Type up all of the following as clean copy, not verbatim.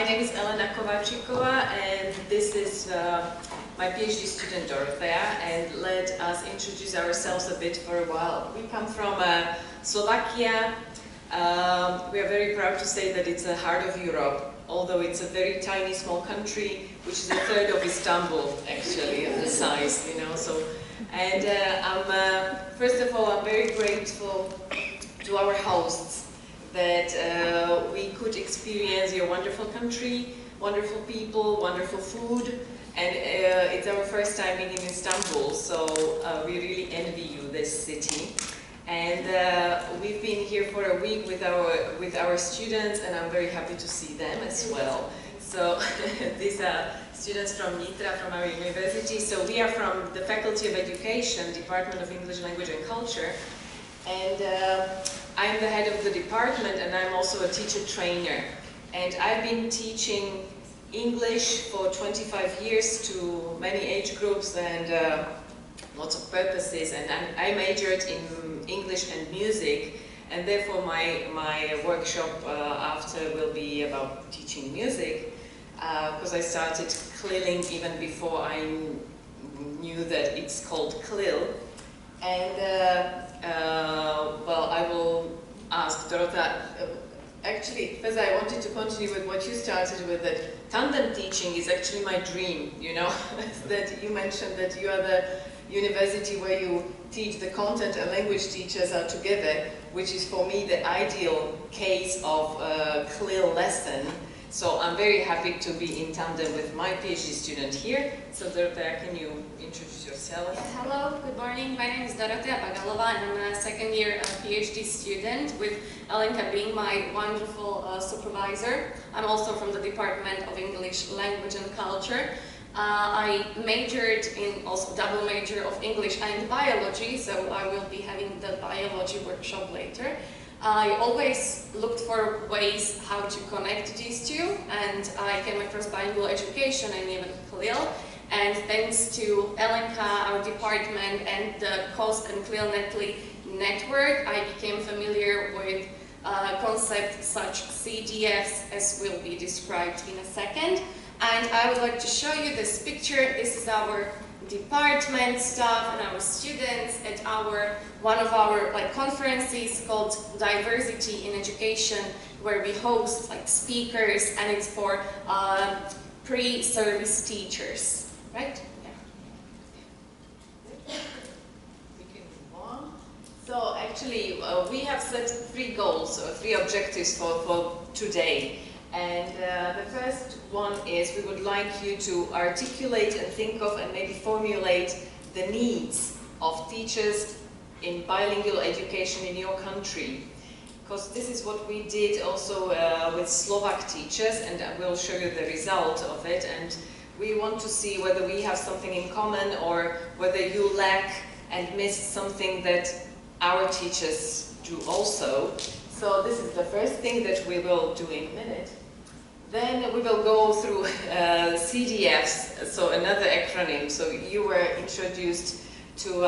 My name is Elena Kovačikova, and this is my PhD student Dorothea, and let us introduce ourselves a bit for a while. We come from Slovakia. We are very proud to say that it's the heart of Europe, although it's a very tiny, small country, which is a third of Istanbul, actually, of the size, you know. So, and first of all, I'm very grateful to our hosts that we could experience your wonderful country, wonderful people, wonderful food, and it's our first time being in Istanbul, so we really envy you, this city. And we've been here for a week with our students, and I'm very happy to see them as well. So these are students from Nitra, from our university. So we are from the Faculty of Education, Department of English Language and Culture, and I'm the head of the department, and I'm also a teacher trainer. And I've been teaching English for 25 years to many age groups and lots of purposes, and I majored in English and music, and therefore my workshop after will be about teaching music, because I started CLILing even before I knew that it's called CLIL. And well, I will ask Dorothea. Actually, first I wanted to continue with what you started with, that tandem teaching is actually my dream, you know, that you mentioned that you are the university where you teach the content and language teachers are together, which is for me the ideal case of a CLIL lesson. So I'm very happy to be in tandem with my PhD student here. So Dorothea, can you introduce yourself? Yes, hello, good morning. My name is Dorothea Bagalova, and I'm a second year PhD student, with Elena being my wonderful supervisor. I'm also from the Department of English Language and Culture. I majored in also double major of English and biology, so I will be having the biology workshop later. I always looked for ways how to connect these two, and I came across bilingual education and even CLIL. And thanks to Elena, our department, and the COST and CLILNetLE network, I became familiar with concepts such CDFs, as will be described in a second. And I would like to show you this picture. This is our department staff and our students at one of our conferences called Diversity in Education, where we host speakers, and it's for pre-service teachers, right? Yeah. We can move on. So actually, we have set 3 goals or 3 objectives for today. And the first one is we would like you to articulate and think of and maybe formulate the needs of teachers in bilingual education in your country. Because this is what we did also with Slovak teachers, and I will show you the result of it. And we want to see whether we have something in common or whether you lack and miss something that our teachers do also. So this is the first thing that we will do in a minute. Then we will go through CDFs, so another acronym. So you were introduced to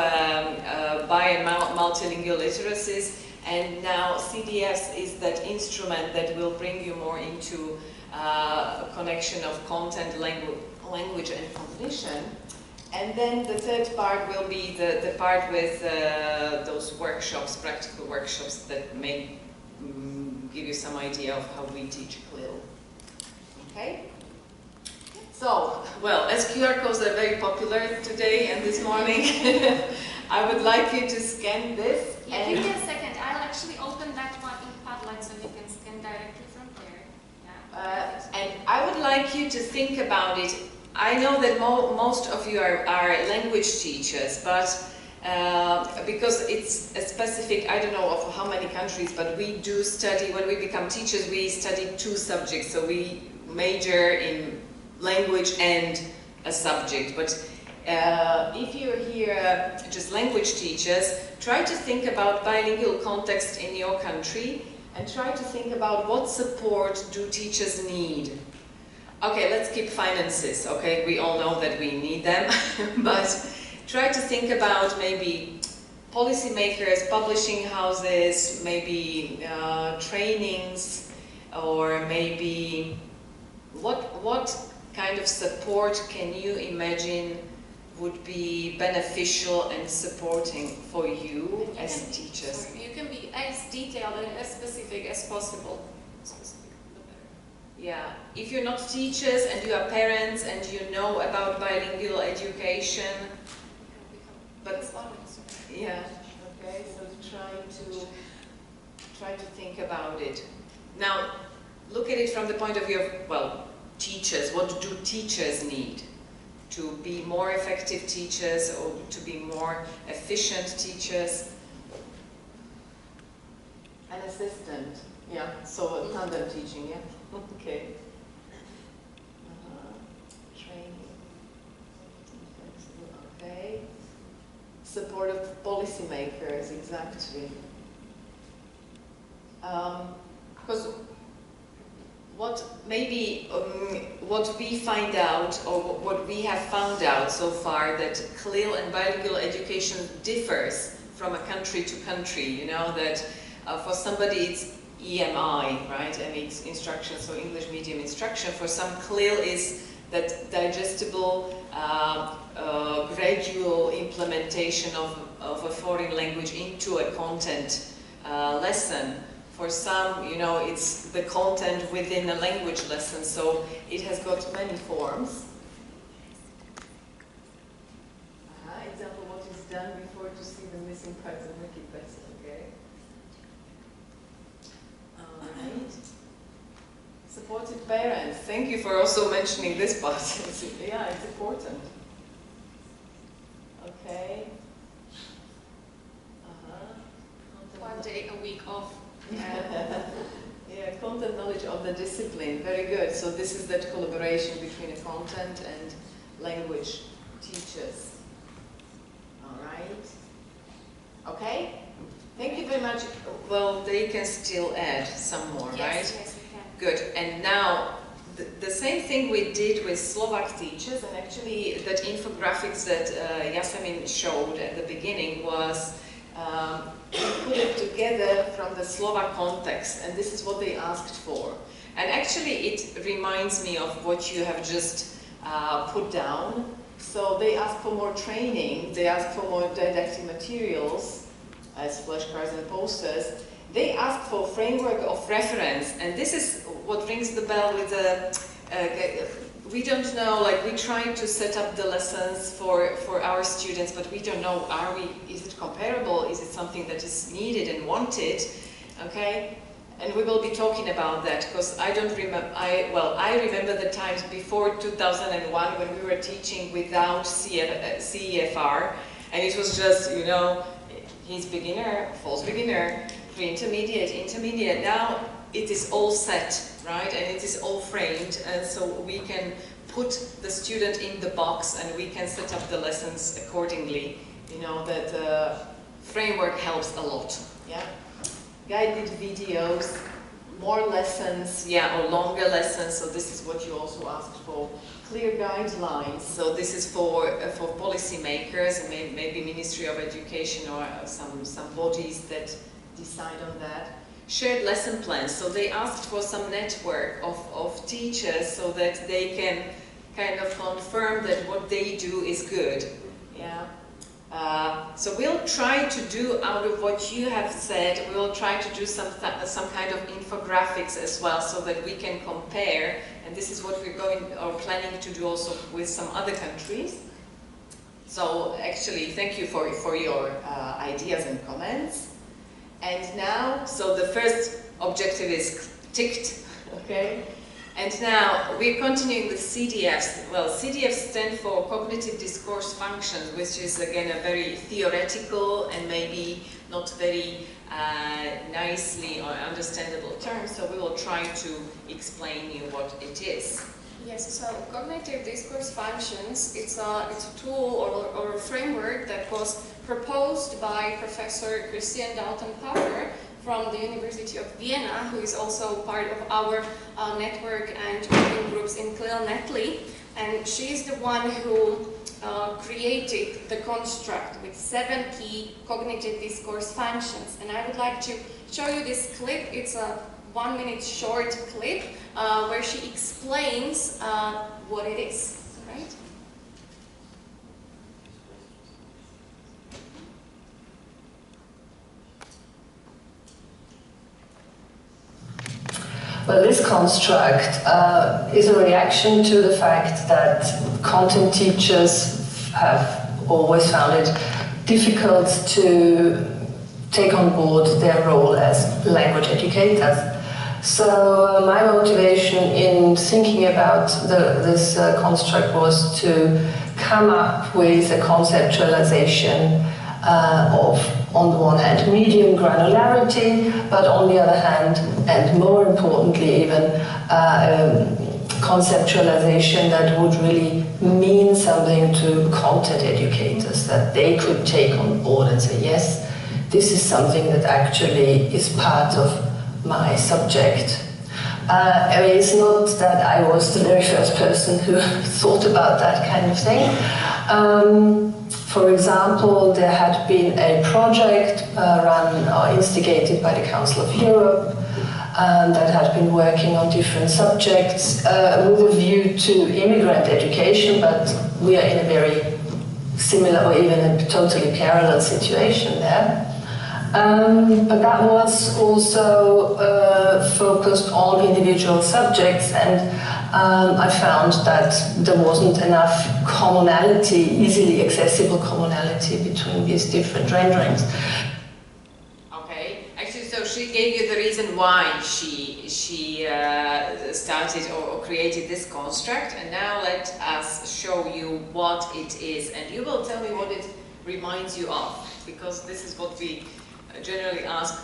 bi and multilingual literacies, and now CDFs is that instrument that will bring you more into a connection of content, language and cognition. And then the third part will be the part with those workshops, practical workshops that may give you some idea of how we teach CLIL. Okay? So, well, as QR codes are very popular today and this morning, I would like you to scan this. Yeah, give me a second. I'll actually open that one in Padlet so you can scan directly from there. Yeah. And I would like you to think about it. I know that most of you are language teachers, but because it's a specific, I don't know of how many countries, but we do study, when we become teachers, we study 2 subjects. So we major in language and a subject. But if you're here just language teachers, try to think about bilingual context in your country and try to think about what support do teachers need. Okay, let's keep finances, okay? We all know that we need them, but try to think about maybe policymakers, publishing houses, maybe trainings, or maybe what kind of support can you imagine would be beneficial and supporting for you as teachers? You can be as detailed and as specific as possible. Yeah, if you're not teachers and you are parents and you know about bilingual education, but yeah, okay, so try to think about it. Now, look at it from the point of view of, well, teachers. What do teachers need to be more effective teachers or to be more efficient teachers? An assistant, yeah, so tandem teaching, yeah. Okay. Training. Okay. Support of policymakers, exactly. Because what we find out, or what we have found out so far, that CLIL and bilingual education differs from a country to country. You know that for somebody it's EMI, right? MEX instruction, so English medium instruction. For some, CLIL is that digestible, gradual implementation of a foreign language into a content lesson. For some, you know, it's the content within a language lesson, so it has got many forms. Example, what is done before to see the missing parts and make it better, okay? Alright. Supportive parents. Thank you for also mentioning this part. Yeah, it's important. Okay. One day a week off. Yeah, content knowledge of the discipline. Very good. So this is that collaboration between a content and language teachers. All right. Okay. Thank you very much. Well, they can still add some more, yes, right? Yes, we can. Good. And now, the same thing we did with Slovak teachers, and actually that infographics that Yasemin showed at the beginning was we put it together from the Slovak context, and this is what they asked for. And actually it reminds me of what you have just put down. So they asked for more training, they asked for more didactic materials, as flashcards and posters. They asked for framework of reference, and this is what rings the bell with the we don't know, like we try to set up the lessons for our students, but we don't know, is it comparable? Is it something that is needed and wanted? Okay? And we will be talking about that, because I don't remember, I remember the times before 2001 when we were teaching without CEFR, and it was just, you know, he's beginner, false beginner, pre-intermediate, intermediate. Now it is all set, right? And it is all framed, and so we can put the student in the box and we can set up the lessons accordingly. You know, that framework helps a lot, yeah? Guided videos, more lessons, yeah, or longer lessons, so this is what you also asked for. Clear guidelines, so this is for policymakers, and maybe Ministry of Education or some bodies that decide on that. Shared lesson plans, so they asked for some network of teachers so that they can kind of confirm that what they do is good. Yeah. So we'll try to do, out of what you have said, we'll try to do some kind of infographics as well, so that we can compare, and this is what we're planning to do also with some other countries. So actually, thank you for your ideas and comments. And now, so the first objective is ticked, okay? And now we're continuing with CDFs. Well, CDFs stand for Cognitive Discourse Functions, which is again a very theoretical and maybe not very nicely or understandable term, so we will try to explain you what it is. Yes, so cognitive discourse functions, it's a tool or a framework that was proposed by Professor Christian Dalton-Powder from the University of Vienna, who is also part of our network and working groups in CLILNetLE, and she's the one who created the construct with 7 key cognitive discourse functions. And I would like to show you this clip. It's a 1-minute short clip where she explains what it is, right? Well, this construct is a reaction to the fact that content teachers have always found it difficult to take on board their role as language educators. So my motivation in thinking about this construct was to come up with a conceptualization of, on the one hand, medium granularity, but on the other hand, and more importantly even, conceptualization that would really mean something to content educators, that they could take on board and say, yes, this is something that actually is part of my subject. I mean, it's not that I was the very first person who thought about that kind of thing. For example, there had been a project run or instigated by the Council of Europe that had been working on different subjects with a view to immigrant education, but we are in a very similar or even a totally parallel situation there. But that was also focused on individual subjects, and I found that there wasn't enough commonality, easily accessible commonality between these different renderings. Okay, actually, so she gave you the reason why she started or created this construct, and now let us show you what it is, and you will tell me what it reminds you of, because this is what we generally ask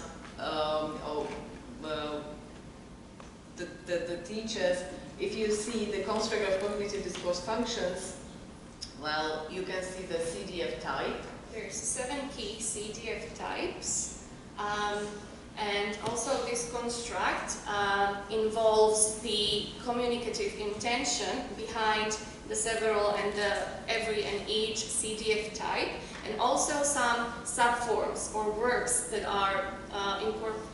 the teachers. If you see the construct of cognitive discourse functions, well, you can see the CDF type. There's 7 key CDF types, and also this construct involves the communicative intention behind the several and the every and each CDF type, and also some subforms or verbs that are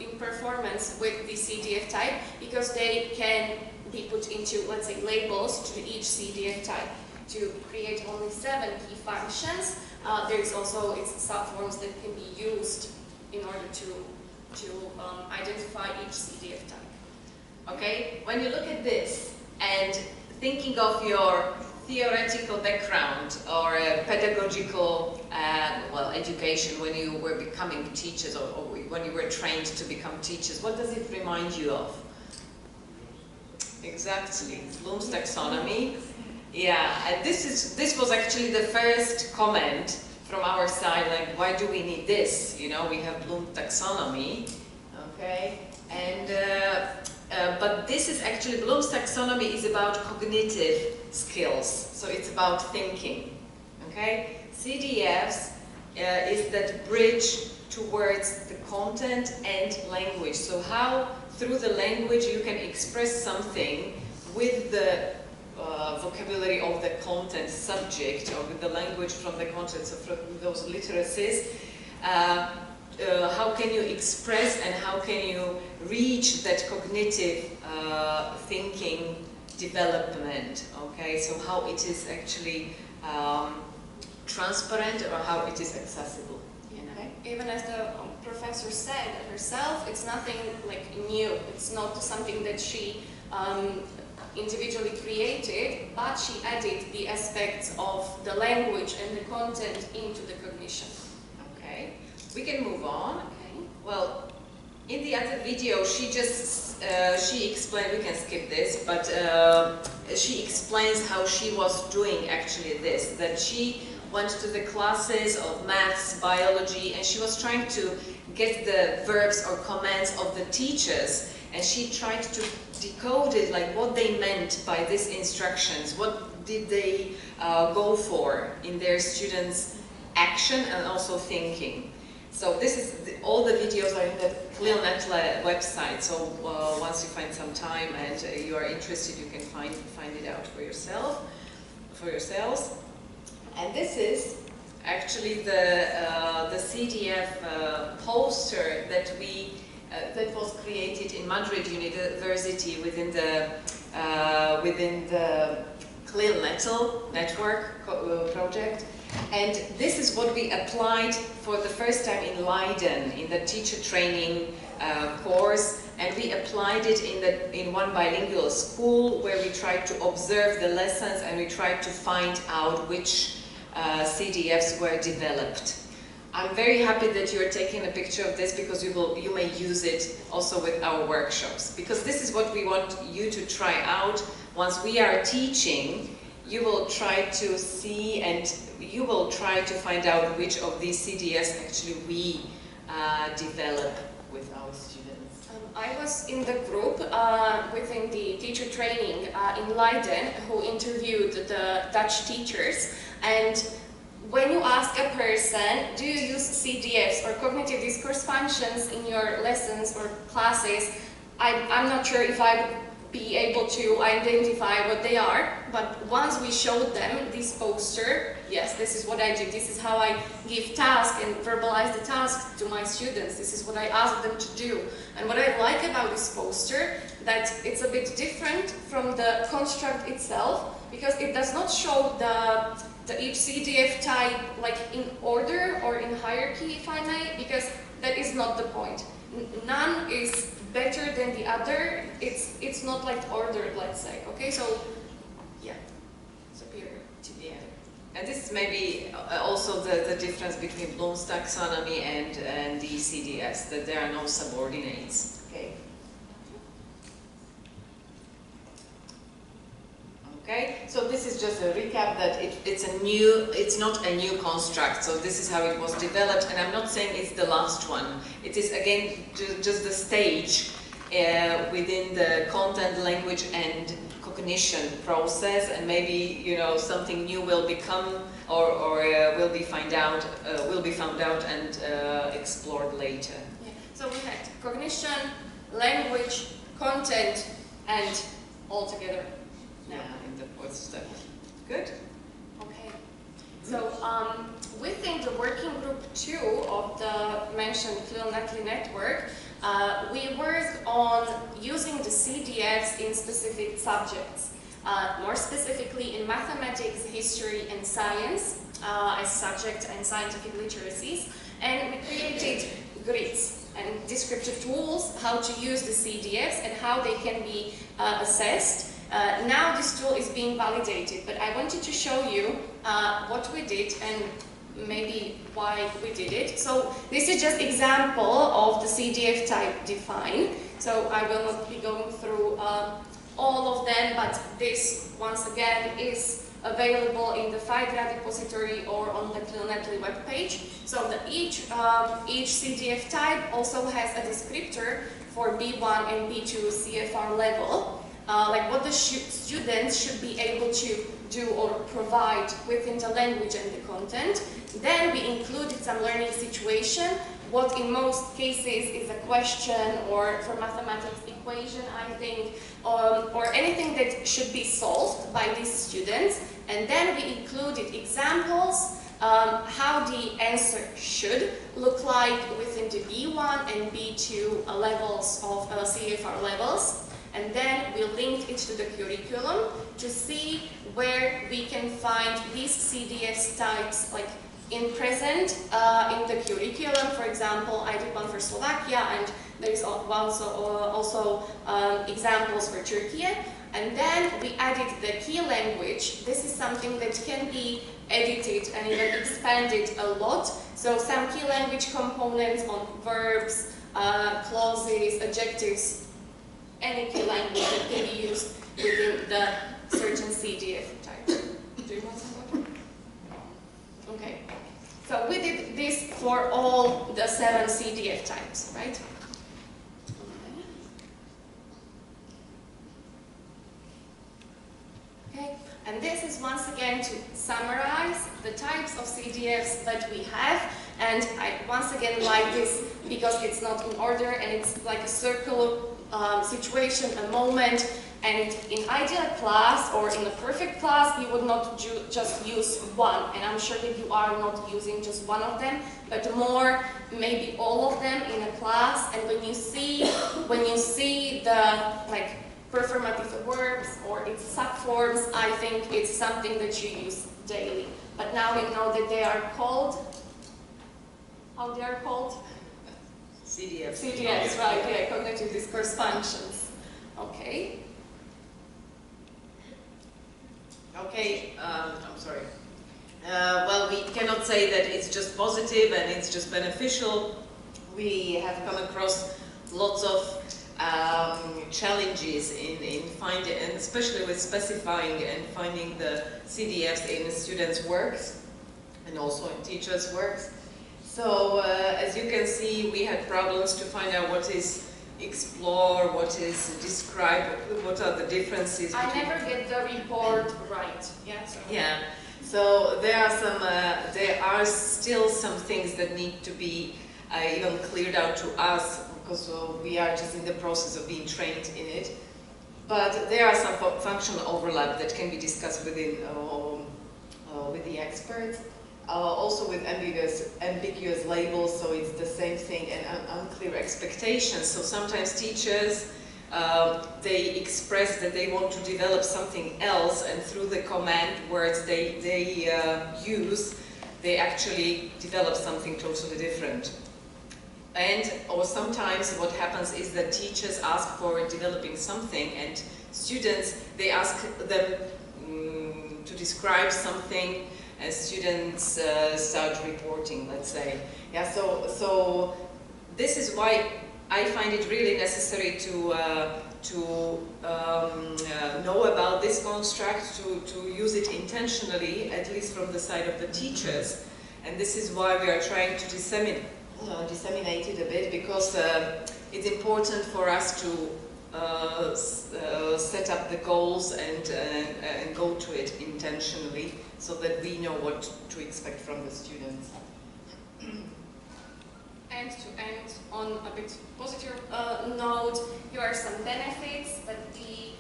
in performance with the CDF type, because they can be put into, let's say, labels to each CDF type to create only 7 key functions. There is also its subforms that can be used in order to identify each CDF type. Okay, when you look at this and thinking of your theoretical background or pedagogical education when you were becoming teachers or when you were trained to become teachers, what does it remind you of? Exactly, Bloom's taxonomy. Yeah, and this was actually the first comment from our side, like, why do we need this? You know, we have Bloom's taxonomy, okay? And but this is actually, Bloom's taxonomy is about cognitive skills, so it's about thinking, okay? CDFs is that bridge towards the content and language. So how, through the language, you can express something with the vocabulary of the content subject, or with the language from the content, so from those literacies. How can you express and how can you reach that cognitive thinking development, okay? So how it is actually transparent or how it is accessible. Okay. Even as the professor said herself, it's nothing like new. It's not something that she individually created, but she added the aspects of the language and the content into the cognition. Okay, we can move on. Okay. Well, in the other video, she just she explained. We can skip this, but she explains how she was doing actually this. That she went to the classes of maths, biology, and she was trying to get the verbs or commands of the teachers, and she tried to decode it, like what they meant by these instructions, what did they go for in their students' action and also thinking. So this is all the videos are in the CLILNetLE website, so once you find some time and you are interested, you can find it out for yourselves. And this is actually the CDF poster that we that was created in Madrid University within the CLILNetLE network project. And this is what we applied for the first time in Leiden, in the teacher training course, and we applied it in one bilingual school where we tried to observe the lessons and we tried to find out which CDFs were developed. I'm very happy that you are taking a picture of this because you may use it also with our workshops, because this is what we want you to try out. Once we are teaching, you will try to see and you will try to find out which of these CDFs actually we develop with our students. I was in the group within the teacher training in Leiden who interviewed the Dutch teachers, and when you ask a person, do you use CDFs or cognitive discourse functions in your lessons or classes, I'm not sure if I would be able to identify what they are, but once we showed them this poster, yes, this is what I do, this is how I give tasks and verbalize the tasks to my students, this is what I ask them to do. And what I like about this poster, that it's a bit different from the construct itself, because it does not show each CDF type like in order or in hierarchy, if I may, because that is not the point. None is better than the other. It's not like ordered, let's say. Okay, so yeah, superior to the other. And this is maybe also the difference between Bloom's taxonomy and the CDFs, that there are no subordinates. Okay. Okay, so this is just a recap that it's not a new construct, so this is how it was developed, and I'm not saying it's the last one. It is again just the stage within the content, language and cognition process, and maybe, you know, something new will become or will be found out and explored later. Yeah. So we had cognition, language, content, and all together. Yeah, in the fourth step. Good. Okay. So within the working group 2 of the mentioned CLILNetLE network, we work on using the CDFs in specific subjects. More specifically in mathematics, history and science as subject and scientific literacies. And we created grids and descriptive tools how to use the CDFs and how they can be assessed. Now this tool is being validated, but I wanted to show you what we did and maybe why we did it. So this is just example of the CDF type define. So I will not be going through all of them, but this once again is available in the FIDRA repository or on the CLILNetLE webpage. So each CDF type also has a descriptor for B1 and B2 CFR level. Like what the students should be able to do or provide within the language and the content. Then we included some learning situation, what in most cases is a question or for mathematics equation, I think, or anything that should be solved by these students. And then we included examples, how the answer should look like within the B1 and B2 levels of CFR levels. And then we linked it to the curriculum to see where we can find these CDF types like in present in the curriculum. For example, I did one for Slovakia, and there is also examples for Turkey. And then we added the key language. This is something that can be edited and even expanded a lot. So some key language components on verbs, clauses, adjectives, any key language that can be used within the certain CDF type. Do you want some water? Okay. So we did this for all the 7 CDF types, right? Okay. And this is once again to summarize the types of CDFs that we have. And I once again like this because it's not in order and it's like a circular situation, a moment, And in ideal class or in a perfect class, you would not just use one. And I'm sure that you are not using just one of them, but more, maybe all of them in a class. And when you see the like performative verbs or its subforms, I think it's something that you use daily. But now we know that they are called, how they are called? CDFs. CDFs, right, yeah, cognitive discourse functions. Okay. Okay, I'm sorry. Well, we cannot say that it's just positive and it's just beneficial. We have come across lots of challenges in finding, and especially with specifying and finding the CDFs in students' works and also in teachers' works. So, as you can see, we had problems to find out what is explore, what is describe, what are the differences. I never get the report right. Yeah. So. Yeah. So there are still some things that need to be even cleared out to us, because we are just in the process of being trained in it. But there are some functional overlap that can be discussed within with the experts. Also with ambiguous labels, so it's the same thing, and unclear expectations. So sometimes teachers, they express that they want to develop something else, and through the command words they use, they actually develop something totally different. Or sometimes what happens is that teachers ask for developing something, and students, they ask them to describe something, and students start reporting, let's say. Yeah, so this is why I find it really necessary to know about this construct, to use it intentionally, at least from the side of the teachers. And this is why we are trying to disseminate it a bit, because it's important for us to set up the goals and go to it intentionally, so that we know what to expect from the students. And to end on a bit positive note, here are some benefits that we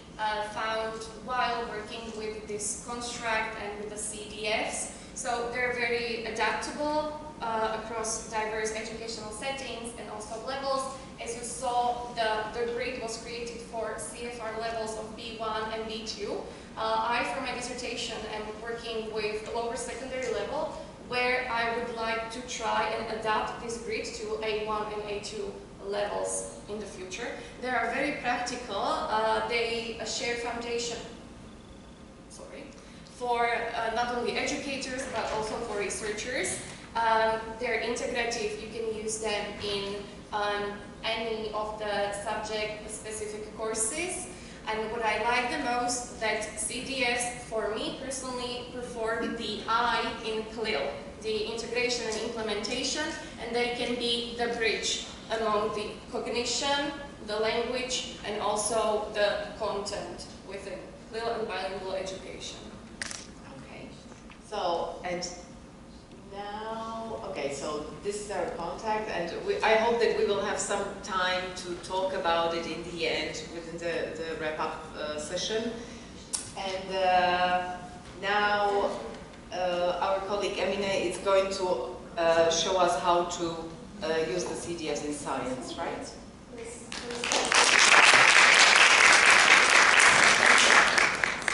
found while working with this construct and with the CDFs. So they're very adaptable across diverse educational settings and also levels. As you saw, the grid was created for CFR levels of B1 and B2. I, for my dissertation, am working with lower secondary level, where I would like to try and adapt this grid to A1 and A2 levels in the future. They are very practical. They share foundation for not only educators but also for researchers. They're integrative. You can use them in any of the subject-specific courses. And what I like the most, that CDFs, for me personally, perform the I in CLIL, the integration and implementation, and they can be the bridge among the cognition, the language, and also the content within CLIL and bilingual education. Okay. So, and now, okay, so this is our contact, and I hope that we will have some time to talk about it in the end, within the wrap-up session. And now our colleague Elena is going to show us how to use the CDFs in science, right?